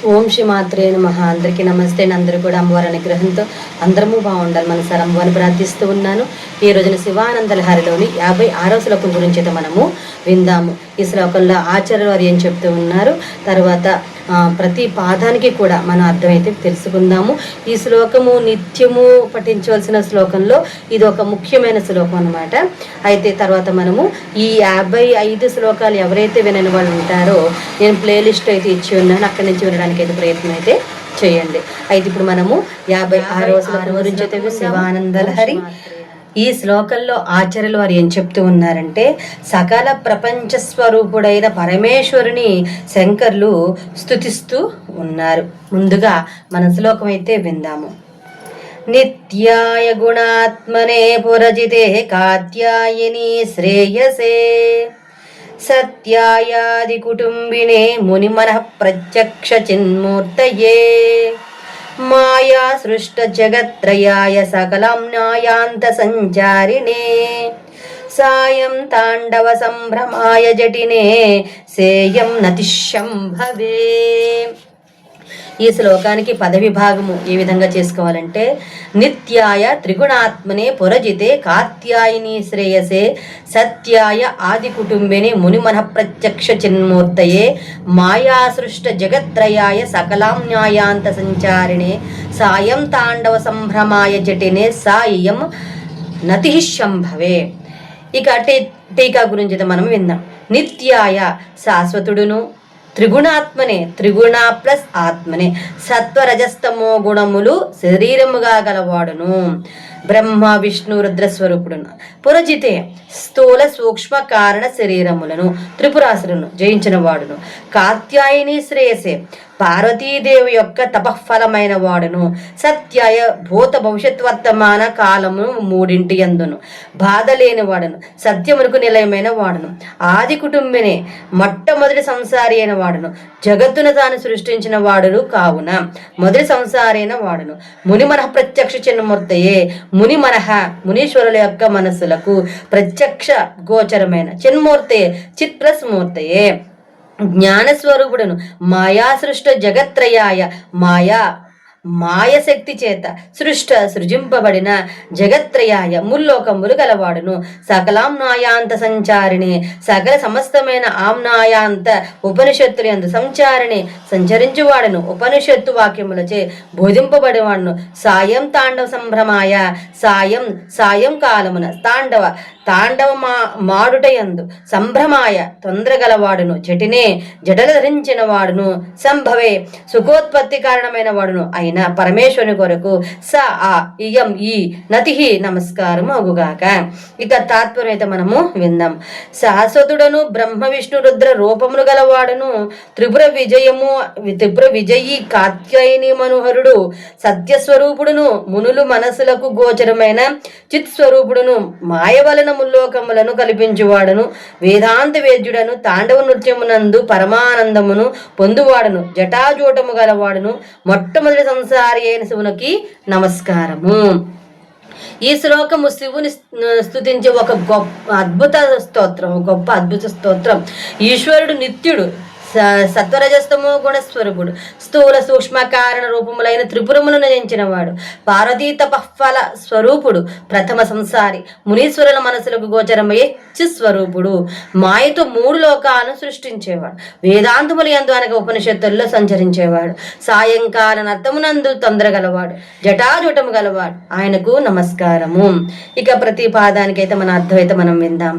ఓం శ్రీ మాత్రే నమః. అందరికీ నమస్తే. అందరూ కూడా అమ్మవారి అనుగ్రహంతో అందరము బాగుండాలి మనసారి అమ్మవారిని ప్రార్థిస్తూ ఉన్నాను. ఈ రోజున శివానంద లహరిలోని 56వ శ్లోకం గురించి అయితే మనము విందాము. ఈ శ్లోకంలో ఆచార్యులు వారు ఏం చెప్తూ ఉన్నారు, తర్వాత ప్రతి పాదానికి కూడా మనం అర్థమైతే తెలుసుకుందాము. ఈ శ్లోకము నిత్యము పఠించవలసిన శ్లోకంలో ఇది ఒక ముఖ్యమైన శ్లోకం అన్నమాట. అయితే తర్వాత మనము ఈ 55 శ్లోకాలు ఎవరైతే వినని వాళ్ళు ఉంటారో నేను ప్లేలిస్ట్ అయితే ఇచ్చి ఉన్నాను, అక్కడి నుంచి వినడానికి అయితే ప్రయత్నం అయితే చేయండి. అయితే ఇప్పుడు మనము 56వ శ్లోకం గురించి అయితే శివానంద లహరి. ఈ శ్లోకంలో ఆచార్యులు వారు ఏం చెప్తూ ఉన్నారంటే, సకల ప్రపంచ స్వరూపుడైన పరమేశ్వరుని శంకర్లు స్తుతిస్తూ ఉన్నారు. ముందుగా మన శ్లోకం అయితే విందాము. నిత్యాయ గుణాత్మనే పురజితే కాత్యాయని శ్రేయసే సత్యాయాది కుటుంబినే మునిమనః ప్రత్యక్ష చిన్మూర్తయే మాయా సృష్ట జగత్రయాయ సకలాంనాయాంత సంచారిణే సాయం తాండవ సంభ్రమాయ జటినే సేయం నతిశంభవే. ఈ శ్లోకానికి పదవిభాగము ఏ విధంగా చేసుకోవాలంటే, నిత్యాయ త్రిగుణాత్మనే పురజితే కాత్యాయని శ్రేయసే సత్యాయ ఆది కుటుంబిని మునిమనః ప్రత్యక్ష చిన్మూర్తయే మాయాసృష్ట జగత్రయాయ సకలాంన్యాయాంత సంచారిణే సాయం తాండవ సంభ్రమాయ జటినే సాయం నతి శంభవే. ఇక టీకా గురించి మనం విందాం. నిత్యాయ శాశ్వతుడును, త్రిగుణాత్మనే త్రిగుణ ప్లస్ ఆత్మనే సత్వరజస్తమో గుణములు శరీరముగా గలవాడును, బ్రహ్మ విష్ణు రుద్రస్వరూపుడును, పురజితే స్థూల సూక్ష్మ కారణ శరీరములను త్రిపురాసులను జయించిన వాడును, కాత్యాయని శ్రేయసే పార్వతీదేవి యొక్క తపఫలమైన వాడును, సత్యాయ భూత భవిష్యత్ వర్తమాన కాలము మూడింటి యందును బాధ లేని వాడును, సత్యమునకు నిలయమైన వాడును, ఆది కుటుంబినే మొట్టమొదటి సంసారి అయిన వాడును, జగత్తును తాను సృష్టించిన వాడును కావున మొదటి సంసారి అయిన వాడును, మునిమనః ప్రత్యక్ష చిన్మూర్తయే మునీశ్వరుల యొక్క మనస్సులకు ప్రత్యక్ష గోచరమైన చిన్మూర్తయే చిత్ ప్లస్ మూర్తయే జ్ఞానస్వరూపుడును, మాయా సృష్ట జగత్రయాయ మాయ శక్తి చేత సృజింపబడిన జగత్రయాయ ముల్లోకములు గలవాడును, సకలాంనాయాంత సంచారిణి సకల సమస్తమైన ఆమ్నాయాంత ఉపనిషత్తులు యందు సంచరించువాడును, ఉపనిషత్తు వాక్యములచే బోధింపబడివాడును, సాయం తాండవ సంభ్రమాయ సాయం కాలమున తాండవ మాడుటయందు సంభ్రమాయ తొందరగలవాడును, జటినే జడలు ధరించిన వాడును, సంభవే సుఖోత్పత్తి కారణమైన వాడును అయిన పరమేశ్వరుని కొరకు ఇయం ఈ నతి నమస్కారం అగుగాక. ఇక తాత్పర్యం అయితే మనము విందాం. శాశ్వతుడను బ్రహ్మ విష్ణు రుద్ర రూపములు గలవాడును, త్రిపుర విజయి కాత్యాయని మనోహరుడు, సత్యస్వరూపుడును, మునులు మనసులకు గోచరమైన చిత్ స్వరూపుడును, మాయ వలన ముల్లోకములను కల్పించువాడును, వేదాంత వేద్యుడను, తాండవ నృత్యమునందు పరమానందమును పొందువాడును, జటాజూటము గలవాడును, మొట్టమొదటి సంసారి అయిన శివునికి నమస్కారము. ఈ శ్లోకము శివుని స్తుతించే ఒక గొప్ప అద్భుత స్తోత్రం. ఈశ్వరుడు నిత్యుడు, సత్వరజస్తమో గుణస్వరూపుడు, స్థూల సూక్ష్మ కారణ రూపములైన త్రిపురములను జయించినవాడు, పార్వతీ తపఫల స్వరూపుడు, ప్రథమ సంసారి, మునీశ్వరుల మనసులకు గోచరమయ్యే చిస్వరూపుడు, మాయతో 3 లోకాలను సృష్టించేవాడు, వేదాంతముల యందు అనగా ఉపనిషత్తుల్లో సంచరించేవాడు, సాయంకాల నర్తమునందు తొందరగలవాడు, జటాజూటము గలవాడు, ఆయనకు నమస్కారము. ఇక ప్రతి పాదానికైతే మన అర్థమైతే మనం విందాం.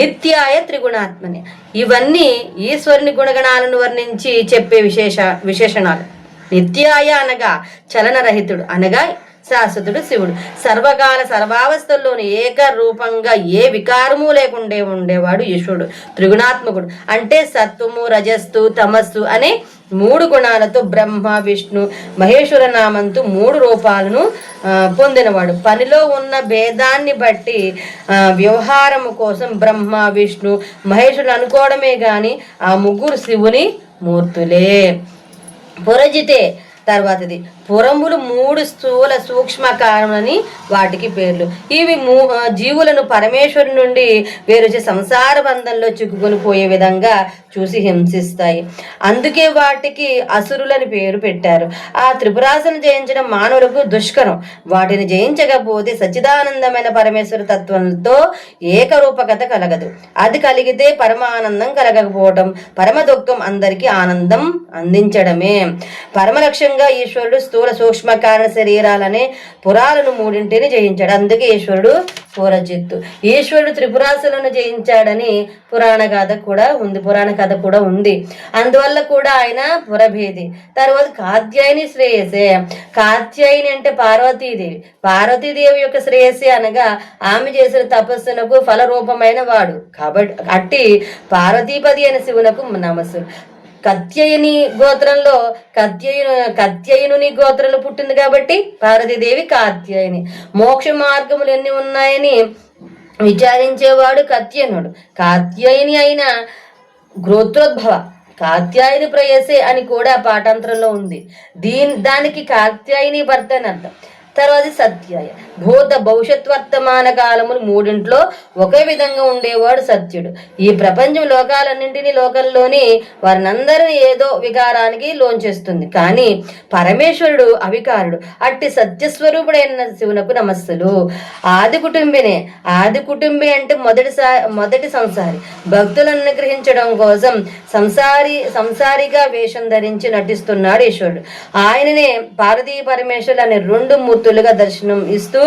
నిత్యాయ త్రిగుణాత్మనే, ఇవన్నీ ఈశ్వరుని గుణగణాలను వర్ణించి చెప్పే విశేషణాలు. నిత్యాయ అనగా చలనరహితుడు, అనగా శాశ్వతుడు శివుడు, సర్వకాల సర్వావస్థల్లోని ఏకరూపంగా ఏ వికారము లేకుండే ఉండేవాడు ఈశ్వరుడు. త్రిగుణాత్మకుడు అంటే సత్వము రజస్సు తమస్సు అనే 3 గుణాలతో బ్రహ్మ విష్ణు మహేశ్వర నామంతో 3 రూపాలను పొందినవాడు. పనిలో ఉన్న భేదాన్ని బట్టి వ్యవహారము కోసం బ్రహ్మ విష్ణు మహేశ్వరుడు అనుకోవడమే గాని ఆ 3 శివుని మూర్తులే. పురజితే తర్వాతది పురములు 3 స్థూల సూక్ష్మ కారణమని వాటికి పేర్లు. ఇవి జీవులను పరమేశ్వరు నుండి వేరు సంసార బంధంలో చిక్కుకొని పోయే విధంగా చూసి హింసిస్తాయి. అందుకే వాటికి అసురులని పేరు పెట్టారు. ఆ త్రిపురాసులను జయించడం మానవులకు దుష్కరం. వాటిని జయించకపోతే సచ్చిదానందమైన పరమేశ్వర తత్వంతో ఏకరూపకత కలగదు. అది కలిగితే పరమానందం కలగకపోవటం, పరమ దుఃఖం, అందరికీ ఆనందం అందించడమే పరమ లక్ష్యంగా ఈశ్వరుడు స్థూల సూక్ష్మ కారణ శరీరాలనే పురాలను 3 జయించాడు. అందుకే ఈశ్వరుడు పూరజిత్తు. ఈశ్వరుడు త్రిపురాసులను జయించాడని పురాణ కథ కూడా ఉంది. అందువల్ల కూడా ఆయన పురభేది. తర్వాత కాత్యాయని శ్రేయసే. కాత్యాయని అంటే పార్వతీదేవి. పార్వతీదేవి యొక్క శ్రేయస్సే అనగా ఆమె చేసిన తపస్సునకు ఫలరూపమైన వాడు కాబట్టి అట్టి పార్వతీపతి అయిన శివునకు నమస్సు. కత్యయుని గోత్రంలో కత్యయుని గోత్రంలో పుట్టింది కాబట్టి పార్వతీదేవి కాత్యాయని. మోక్ష మార్గములు ఎన్ని ఉన్నాయని విచారించేవాడు కత్యనుడు. కాత్యాయని అయిన గోత్రోద్భవ కాత్యాయని ప్రయసే అని కూడా పాఠాంతరంలో ఉంది. దానికి కాత్యాయని భర్త అని అర్థం. తర్వాత సత్యాయ. భూత భవిష్యత్ వర్తమాన కాలములు 3 ఒకే విధంగా ఉండేవాడు సత్యుడు. ఈ ప్రపంచం లోకంలోని వారినందరినీ ఏదో వికారానికి లోంచేస్తుంది. కానీ పరమేశ్వరుడు అవికారుడు. అట్టి సత్యస్వరూపుడైన శివునకు నమస్సులు. ఆది కుటుంబి అంటే మొదటి సంసారి. భక్తులను అనుగ్రహించడం కోసం సంసారిగా వేషం ధరించి నటిస్తున్నాడు ఈశ్వరుడు. ఆయననే పార్వతీ పరమేశ్వరుడు అనే 2 మూర్తులుగా దర్శనం ఇస్తూ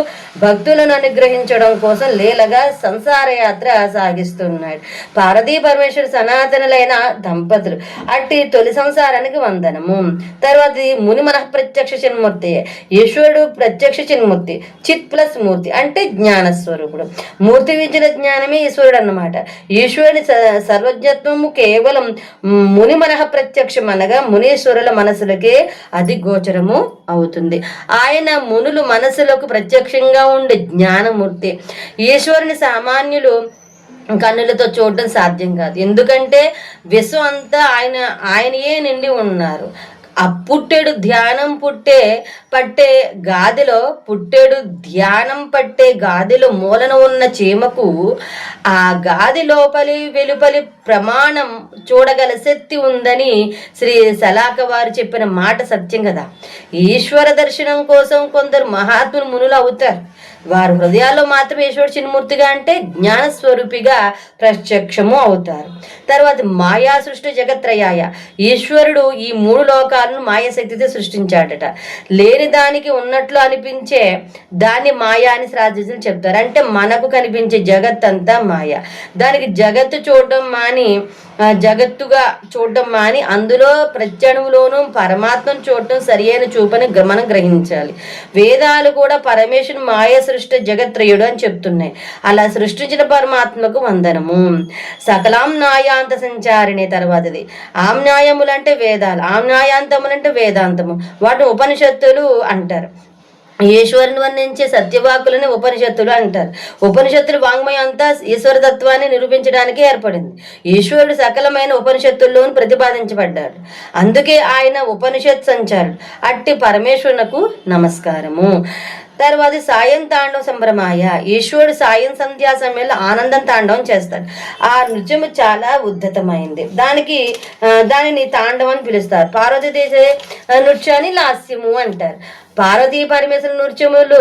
భక్తులను అనుగ్రహించడం కోసం లీలగా సంసార యాత్ర సాగిస్తున్నాడు. పార్వతీ పరమేశ్వరు సనాతనులైన దంపతులు. అట్టి తొలి సంసారానికి వందనము. తర్వాత ముని మనః ప్రత్యక్ష చిన్మూర్తి. ఈశ్వరుడు ప్రత్యక్ష చిన్మూర్తి. చిత్ ప్లస్ మూర్తి అంటే జ్ఞానస్వరూపుడు. మూర్తి విద్యల జ్ఞానమే ఈశ్వరుడు అన్నమాట. ఈశ్వరుని సర్వజ్ఞత్వము కేవలం ముని మనః ప్రత్యక్షం అనగా మునీశ్వరుల మనసులకే అది గోచరము అవుతుంది. ఆయన మునులు మనసులకు ప్రత్యక్షంగా ఉండే జ్ఞానమూర్తి. ఈశ్వరుని సామాన్యులు కన్నులతో చూడటం సాధ్యం కాదు. ఎందుకంటే విశ్వం అంతా ఆయనయే నిండి ఉన్నారు. పుట్టెడు ధ్యానం పట్టే గాదిలో మూలన ఉన్న చీమకు ఆ గాది లోపలి వెలుపలి ప్రమాణం చూడగల శక్తి ఉందని శ్రీ సలాక వారు చెప్పిన మాట సత్యం కదా. ఈశ్వర దర్శనం కోసం కొందరు మహాత్ములు మునులు అవుతారు. వారు హృదయాల్లో మాత్రం ఈశ్వరుడు చిన్మూర్తిగా అంటే జ్ఞానస్వరూపిగా ప్రత్యక్షము అవుతారు. తర్వాత మాయా సృష్టి జగత్రయాయ. ఈశ్వరుడు ఈ 3 లోకాలను మాయాశక్తితో సృష్టించాడట. లేని దానికి ఉన్నట్లు అనిపించే దాన్ని మాయా అని శాస్త్రజ్ఞులు చెప్తారు. అంటే మనకు కనిపించే జగత్ అంతా మాయ. దానికి జగత్తుగా చూడటం మాని అందులో ప్రత్యణువులోనూ పరమాత్మను చూడటం సరియైన చూపని మనం గ్రహించాలి. వేదాలు కూడా పరమేశ్వరుని మాయ సృష్టి జగత్రయుడు అని చెప్తున్నాయి. అలా సృష్టించిన పరమాత్మకు వందనము. సకలాంనాయాంత సంచారిణి. తర్వాతది ఆమ్నాయములంటే వేదాలు, ఆమ్నాయాంతములంటే వేదాంతము. వాటిని ఉపనిషత్తులు అంటారు. ఈశ్వరుని వర్ణించే సత్యవాకులని ఉపనిషత్తులు అంటారు. ఉపనిషత్తులు వాంగ్మయం అంతా ఈశ్వర తత్వాన్ని నిరూపించడానికి ఏర్పడింది. ఈశ్వరుడు సకలమైన ఉపనిషత్తుల్లోనూ ప్రతిపాదించబడ్డాడు. అందుకే ఆయన ఉపనిషత్ సంచారుడు. అట్టి పరమేశ్వరునకు నమస్కారము. తర్వాత సాయం తాండవ సంభ్రమాయ. ఈశ్వరుడు సాయం సంధ్యా సమయంలో ఆనందం తాండవం చేస్తాడు. ఆ నృత్యము చాలా ఉద్ధతమైంది. దానిని తాండవం అని పిలుస్తారు. పార్వతీదేవి నృత్యాన్ని లాస్యము అంటారు. పార్వతీ పరమేశ్వర నృత్యములు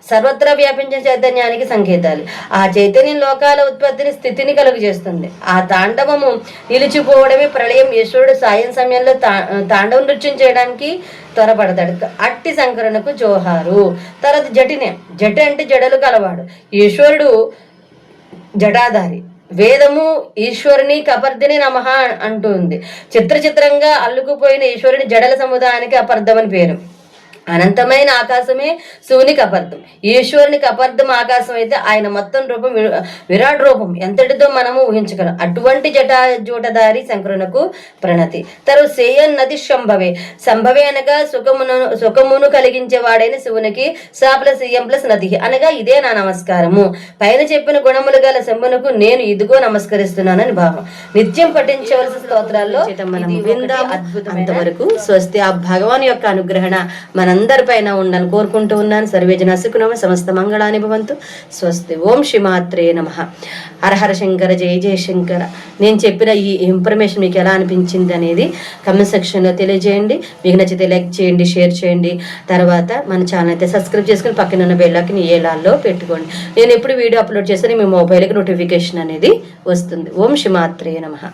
సర్వత్రా వ్యాపించిన చైతన్యానికి సంకేతాలు. ఆ చైతన్యం లోకాల ఉత్పత్తిని స్థితిని కలుగు చేస్తుంది. ఆ తాండవము నిలిచిపోవడమే ప్రళయం. ఈశ్వరుడు సాయం సమయంలో తాండవ నృత్యం చేయడానికి త్వరపడతాడు. అట్టి శంకరునకు జోహారు. తర్వాత జట అంటే జడలు కలవాడు. ఈశ్వరుడు జటాధారి. వేదము ఈశ్వరుని కపర్దిని నమః అంటుంది. చిత్రంగా అల్లుకుపోయిన ఈశ్వరుని జడల సముదాయానికి అపర్ధమని పేరు. అనంతమైన ఆకాశమే శివునికి అపర్థం, ఈశ్వరునికి అపర్థం ఆకాశం అయితే ఆయన మొత్తం రూపం విరాట్ రూపం ఎంతటితో మనము ఊహించగలం. అటువంటి జటాజూటధారి శంకరునకు ప్రణతి. తర్వాత సేయన్ నది శంభవే, సంభవే అనగా సుఖమును కలిగించేవాడైన శివునికి స+యం++ నది అనగా ఇదే నా నమస్కారము. పైన చెప్పిన గుణములు గల శంభునకు నేను ఇదిగో నమస్కరిస్తున్నానని భావం. నిత్యం పఠించవలసిన స్తోత్రాల్లో అంతవరకు స్వస్తి. ఆ భగవాన్ యొక్క అనుగ్రహణ మనందరిపైన ఉండని కోరుకుంటూ ఉన్నాను. సర్వేజన సుఖినో సమస్త మంగళాని భవంతు. స్వస్తి. ఓం శ్రీమాత్రే నమః. హరహర శంకర, జయ జయ శంకర. నేను చెప్పిన ఈ ఇన్ఫర్మేషన్ మీకు ఎలా అనిపించింది అనేది కమెంట్ సెక్షన్లో తెలియజేయండి. మీకు నచ్చితే లైక్ చేయండి, షేర్ చేయండి. తర్వాత మన ఛానల్ అయితే సబ్స్క్రైబ్ చేసుకుని పక్కన ఉన్న బెల్ ఐకాన్ ఏలాల్లో పెట్టుకోండి. నేను ఎప్పుడు వీడియో అప్లోడ్ చేస్తే మీ మొబైల్కి నోటిఫికేషన్ అనేది వస్తుంది. ఓం శ్రీమాత్రే నమః.